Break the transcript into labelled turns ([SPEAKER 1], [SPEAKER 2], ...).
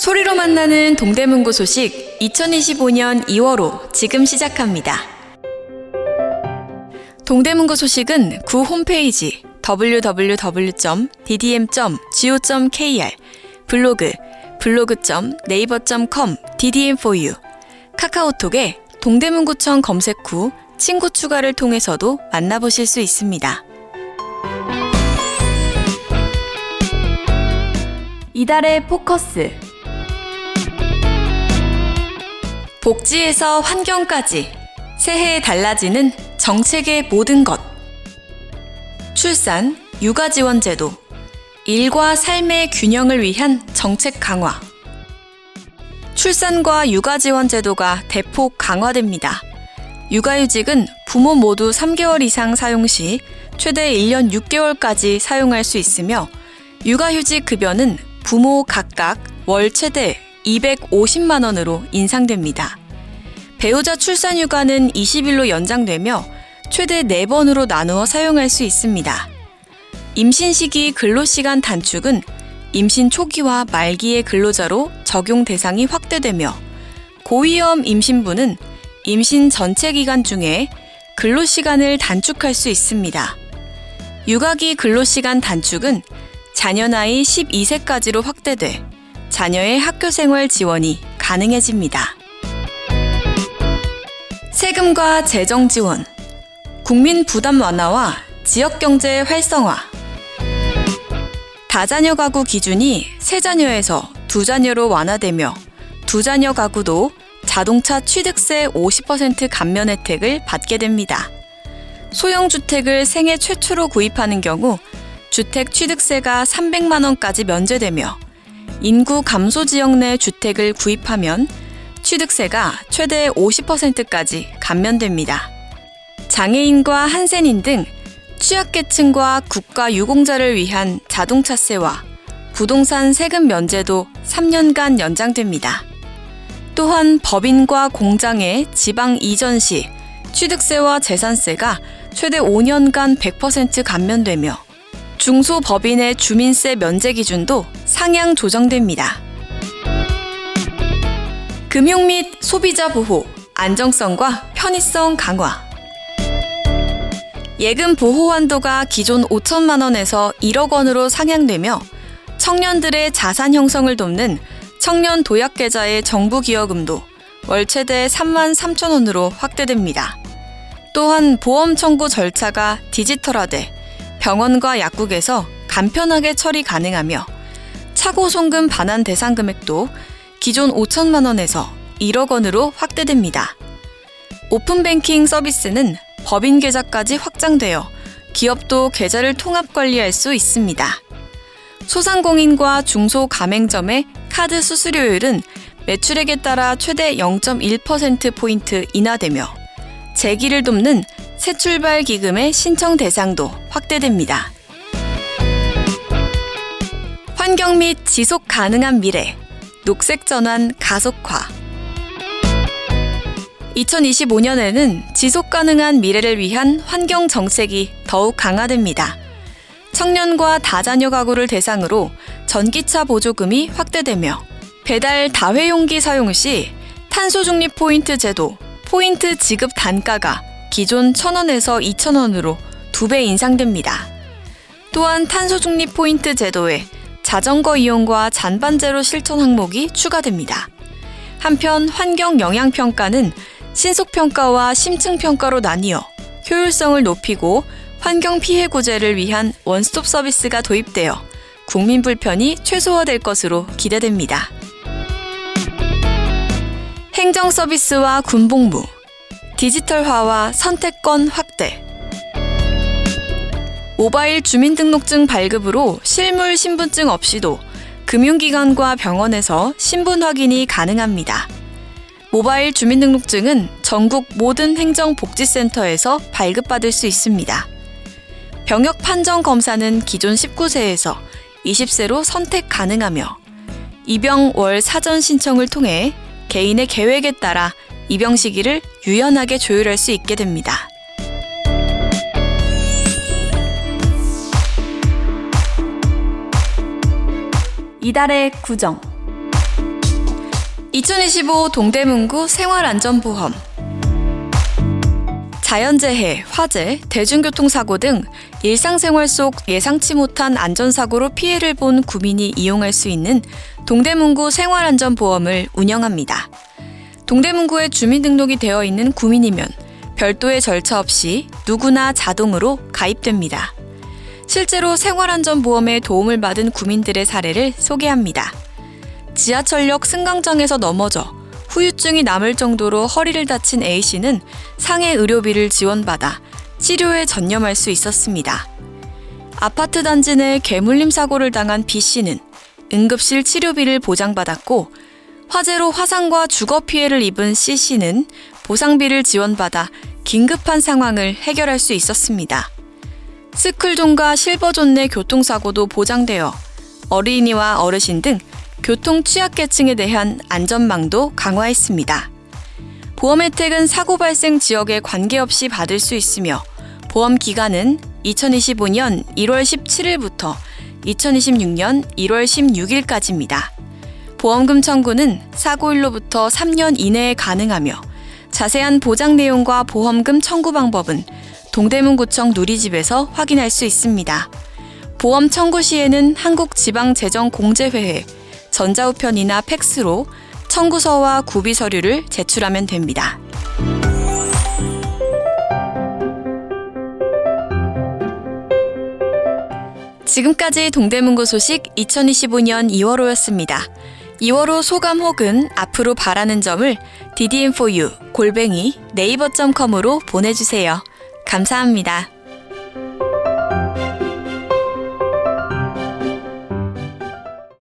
[SPEAKER 1] 소리로 만나는 동대문구 소식 2025년 2월호 지금 시작합니다. 동대문구 소식은 구 홈페이지 www.ddm.go.kr 블로그 블로그.naver.com ddm4u 카카오톡에 동대문구청 검색 후 친구 추가를 통해서도 만나보실 수 있습니다. 이달의 포커스 복지에서 환경까지 새해에 달라지는 정책의 모든 것 출산, 육아 지원 제도, 일과 삶의 균형을 위한 정책 강화 출산과 육아 지원 제도가 대폭 강화됩니다. 육아휴직은 부모 모두 3개월 이상 사용 시 최대 1년 6개월까지 사용할 수 있으며 육아휴직 급여는 부모 각각 월 최대 250만 원으로 인상됩니다. 배우자 출산 휴가는 20일로 연장되며 최대 4번으로 나누어 사용할 수 있습니다. 임신 시기 근로시간 단축은 임신 초기와 말기의 근로자로 적용 대상이 확대되며 고위험 임신부는 임신 전체 기간 중에 근로시간을 단축할 수 있습니다. 육아기 근로시간 단축은 자녀 나이 12세까지로 확대돼 자녀의 학교생활 지원이 가능해집니다. 세금과 재정 지원, 국민 부담 완화와 지역경제 활성화 다자녀 가구 기준이 3자녀에서 2자녀로 완화되며 2자녀 가구도 자동차 취득세 50% 감면 혜택을 받게 됩니다. 소형주택을 생애 최초로 구입하는 경우 주택 취득세가 300만 원까지 면제되며 인구 감소 지역 내 주택을 구입하면 취득세가 최대 50%까지 감면됩니다. 장애인과 한센인 등 취약계층과 국가유공자를 위한 자동차세와 부동산 세금 면제도 3년간 연장됩니다. 또한 법인과 공장의 지방 이전 시 취득세와 재산세가 최대 5년간 100% 감면되며 중소법인의 주민세 면제 기준도 상향 조정됩니다. 금융 및 소비자 보호, 안정성과 편의성 강화 예금 보호 한도가 기존 5천만 원에서 1억 원으로 상향되며 청년들의 자산 형성을 돕는 청년 도약계좌의 정부 기여금도 월 최대 3만 3천 원으로 확대됩니다. 또한 보험 청구 절차가 디지털화돼 병원과 약국에서 간편하게 처리 가능하며 차고 송금 반환 대상 금액도 기존 5천만 원에서 1억 원으로 확대됩니다. 오픈뱅킹 서비스는 법인 계좌까지 확장되어 기업도 계좌를 통합 관리할 수 있습니다. 소상공인과 중소가맹점의 카드 수수료율은 매출액에 따라 최대 0.1%포인트 인하되며 재기를 돕는 새출발 기금의 신청 대상도 확대됩니다. 환경 및 지속 가능한 미래, 녹색 전환 가속화 2025년에는 지속 가능한 미래를 위한 환경 정책이 더욱 강화됩니다. 청년과 다자녀 가구를 대상으로 전기차 보조금이 확대되며 배달 다회용기 사용 시 탄소 중립 포인트 제도, 포인트 지급 단가가 기존 1,000원에서 2,000원으로 2배 인상됩니다. 또한 탄소 중립 포인트 제도에 자전거 이용과 잔반제로 실천 항목이 추가됩니다. 한편 환경 영향 평가는 신속평가와 심층평가로 나뉘어 효율성을 높이고 환경 피해 구제를 위한 원스톱 서비스가 도입되어 국민 불편이 최소화될 것으로 기대됩니다. 행정 서비스와 군복무, 디지털화와 선택권 확대 모바일 주민등록증 발급으로 실물 신분증 없이도 금융기관과 병원에서 신분 확인이 가능합니다. 모바일 주민등록증은 전국 모든 행정복지센터에서 발급받을 수 있습니다. 병역 판정 검사는 기존 19세에서 20세로 선택 가능하며 입영 월 사전 신청을 통해 개인의 계획에 따라 입영 시기를 유연하게 조율할 수 있게 됩니다. 이달의 구정 2025 동대문구 생활안전보험. 자연재해, 화재, 대중교통사고 등 일상생활 속 예상치 못한 안전사고로 피해를 본 구민이 이용할 수 있는 동대문구 생활안전보험을 운영합니다. 동대문구에 주민등록이 되어 있는 구민이면 별도의 절차 없이 누구나 자동으로 가입됩니다. 실제로 생활안전보험에 도움을 받은 구민들의 사례를 소개합니다. 지하철역 승강장에서 넘어져 후유증이 남을 정도로 허리를 다친 A씨는 상해 의료비를 지원받아 치료에 전념할 수 있었습니다. 아파트 단지 내 개물림 사고를 당한 B씨는 응급실 치료비를 보장받았고, 화재로 화상과 주거 피해를 입은 C씨는 보상비를 지원받아 긴급한 상황을 해결할 수 있었습니다. 스쿨존과 실버존 내 교통사고도 보장되어 어린이와 어르신 등 교통 취약계층에 대한 안전망도 강화했습니다. 보험 혜택은 사고 발생 지역에 관계없이 받을 수 있으며 보험 기간은 2025년 1월 17일부터 2026년 1월 16일까지입니다. 보험금 청구는 사고일로부터 3년 이내에 가능하며 자세한 보장 내용과 보험금 청구 방법은 동대문구청 누리집에서 확인할 수 있습니다. 보험 청구 시에는 한국지방재정공제회에 전자우편이나 팩스로 청구서와 구비 서류를 제출하면 됩니다. 지금까지 동대문구 소식 2025년 2월호였습니다. 2월호 소감 혹은 앞으로 바라는 점을 ddm4u@naver.com으로 보내주세요. 감사합니다.